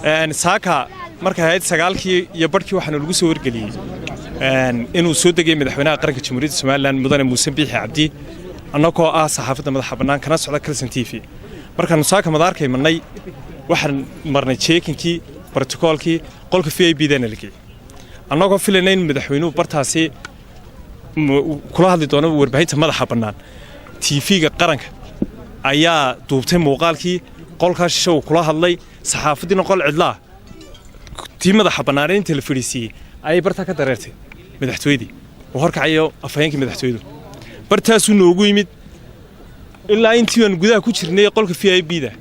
saaka marka hay'ad sagaalkii iyo barkii waxaanu lagu soo wargeliyay inuu soo degay madaxweynaha qaranka Jamhuuriyadda Soomaaliland mudane Muuse Biixi Cabdi annagoo ah saxaafadda madaxa bannaan kana socda Kalson TV markaanu saaka madaarkay marnay waxaan marnay checkinkii protocolkii qolka VIP-dana la geeyay annagoo filaynay madaxweynuhu bartaasi kula hadli doona warbaahinta madaxa bannaan TV-ga qaranka ayaa duubtay muuqaalkii qolkaas show kula hadlay saxaafadina qol cidlaa tii madaxa bannaan inta la fadhiisiyay ay barta ka dareertay madaxtooyadii oo horkacayo afhayeenkii madaxtooyadu bartaasuu noogu yimid ilaa intii aan gudaha ku jirnay qolka VIP-da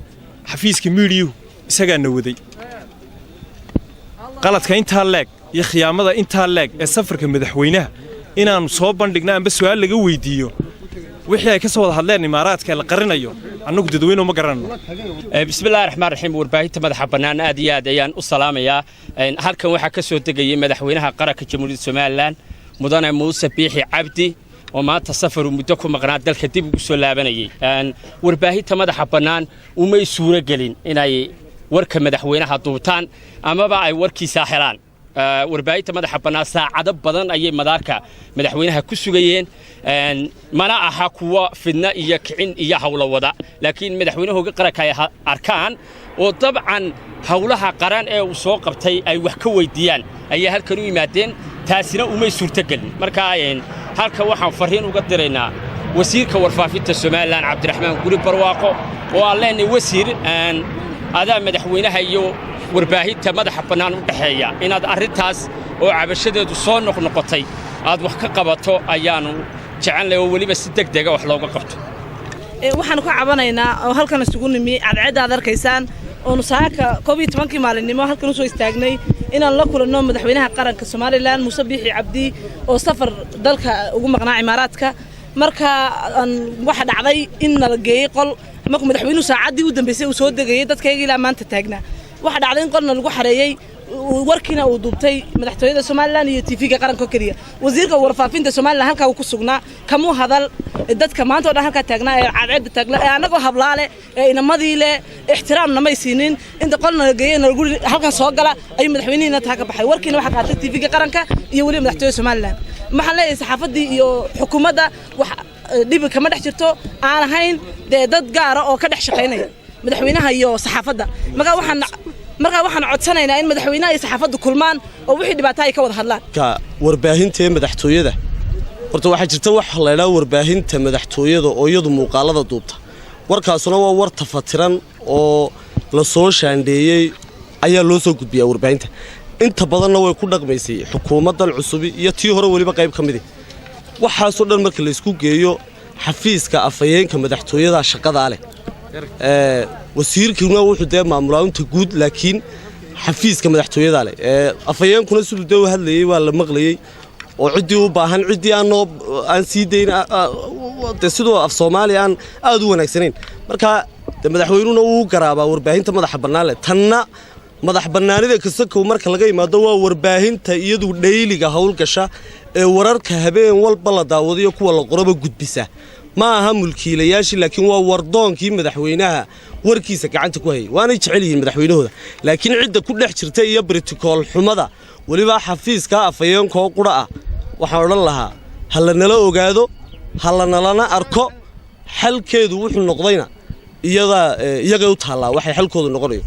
xafiiska media isagaa na waday qaladka intaa leeg iyo khiyaamada intaa leeg ee safarka madaxweynaha inaan soo bandhigna amba su'aal laga weydiiyo wixii ay ka soo wada hadleen imaaraadka la qarinayo annagu dadweynaha ma garanayno bismillaahir rahmaanir rahiim warbaahinta madaxa bannaan aad iyo aad ayaan u salaamayaa halkan waxa ka soo degayay madaxweynaha qaranka Jamhuuriyadda Soomaaliland mudane Muuse Biixi Cabdi oo maanta safar muddo ku maqnaa dalka dib ugu soo laabanayay warbaahinta madaxa bannaan uma suura gelin inay warka madaxweynaha duubtaan amaba ay warkiisa helaan warbaahinta madaxa bannaan saacado badan ayay madaarka madaxweynaha ku sugayeen mana aha kuwa fidna iyo kicin iyo hawlo wada laakiin madaxweynuhu qaranka ay arkaan oo dabcan hawlaha qaran ee uu soo qabtay ay wax ka weydiiyaan ayaa halkan u yimaadeen taasina uma suurta gelin marka halka waxaan fariin uga diraynaa wasiirka warfaafinta Soomaaliland Cabdiraxmaan Guri Barwaaqo oo aan leenahay wasiir adaa madaxweynaha iyo warbaahinta madaxa bannaan u dhaxeeya inaad arintaas oo cabashadeedu soo noqnoqotay aad wax ka qabato ayaanu jecelnahay oo waliba si degdeg ah wax looga qabto waxaan ku cabanaynaa oo halkan isugu nimi cadceed aad arkaysaan oo saaka 12 maalinimo halkan u soo istaagnay inaan la kulanno madaxweynaha qaranka Soomaaliland Muuse Biixi Cabdi oo safar dalka ugu maqnaa imaaraadka marka waxa dhacday in la geeyay qol markuu madaxweynuhu saacadii u dambeysay uu soo degayay dadkayga ilaa maanta taagnaa waxa dhacday in qolna lagu xareeyay warkiina uu duubtay madaxtooyada Soomaaliland iyo TV-ga qaranka kaliya wasiirka warfaafinta Soomaaliland halka uu ku sugnaa kamu hadal dadka maanta oo dhan halka taagnaa ee cadceed taagla ee anagoo hablaale ee inamadii le ixtiraamna ma siinin inta qolna la geeyay halkan soo gala ay madaxweynaha taa ka baxay warkiina waxa qaatay TV-ga qaranka iyo wali madaxtooyada Soomaaliland maxaa leeyahay saxaafadii iyo xukuumadda wax dhib kama dhex jirto aan ahayn dad gaar ah oo ka dhex shaqeynaya madaxweynaha iyo saxaafadda marka waxaan codsanaynaa in madaxweynaha iyo saxaafaddu kulmaan oo wixii dhibaato ay ka wada hadlaan ka warbaahinta madaxtooyada horta waxa jirta wax la yiraahdo warbaahinta madaxtooyada oo iyadu muuqaalada duubta warkaasuna waa war tafatiran oo la soo shaandeeyay ayaa loo soo gudbiyaa warbaahinta inta badanna way ku dhaqmaysay xukuumaddan cusub iyo tii hore waliba qayb ka mid ah waxaasoo dhan marka la isku geeyo xafiiska afhayeenka madaxtooyada shaqada leh wasiirkuna wuxuu dee maamulaanta guud laakiin xafiiska madaxtooyada leh afhayeenkuna sidoo dee hadlayay waa la maqlayay oo cidii u baahan cidii aan sii deyn sidoo af Soomaali aan aad u wanaagsaneyn marka madaxweynuhuna uu garaaba warbaahinta madaxa bannaan leh tanna madax bannaanida kasoo marka laga yimaado waa warbaahinta iyadu dhayliga hawlgasha ee wararka habeen walba la daawado kuwa la qoraba gudbisa ma aha mulkiilayaashii laakiin waa wardoonkii madaxweynaha warkiisa gacanta ku hayay waana jecel yihiin madaxweynahooda laakiin cidda ku dhex jirta iyo protocol xumada waliba xafiiska afhayeenka qura ah waxaan oran lahaa hal nala ogaado hal nalana arko xalkeedu wuxuu noqdayna iyaga u taala waxay xalkoodu noqonayo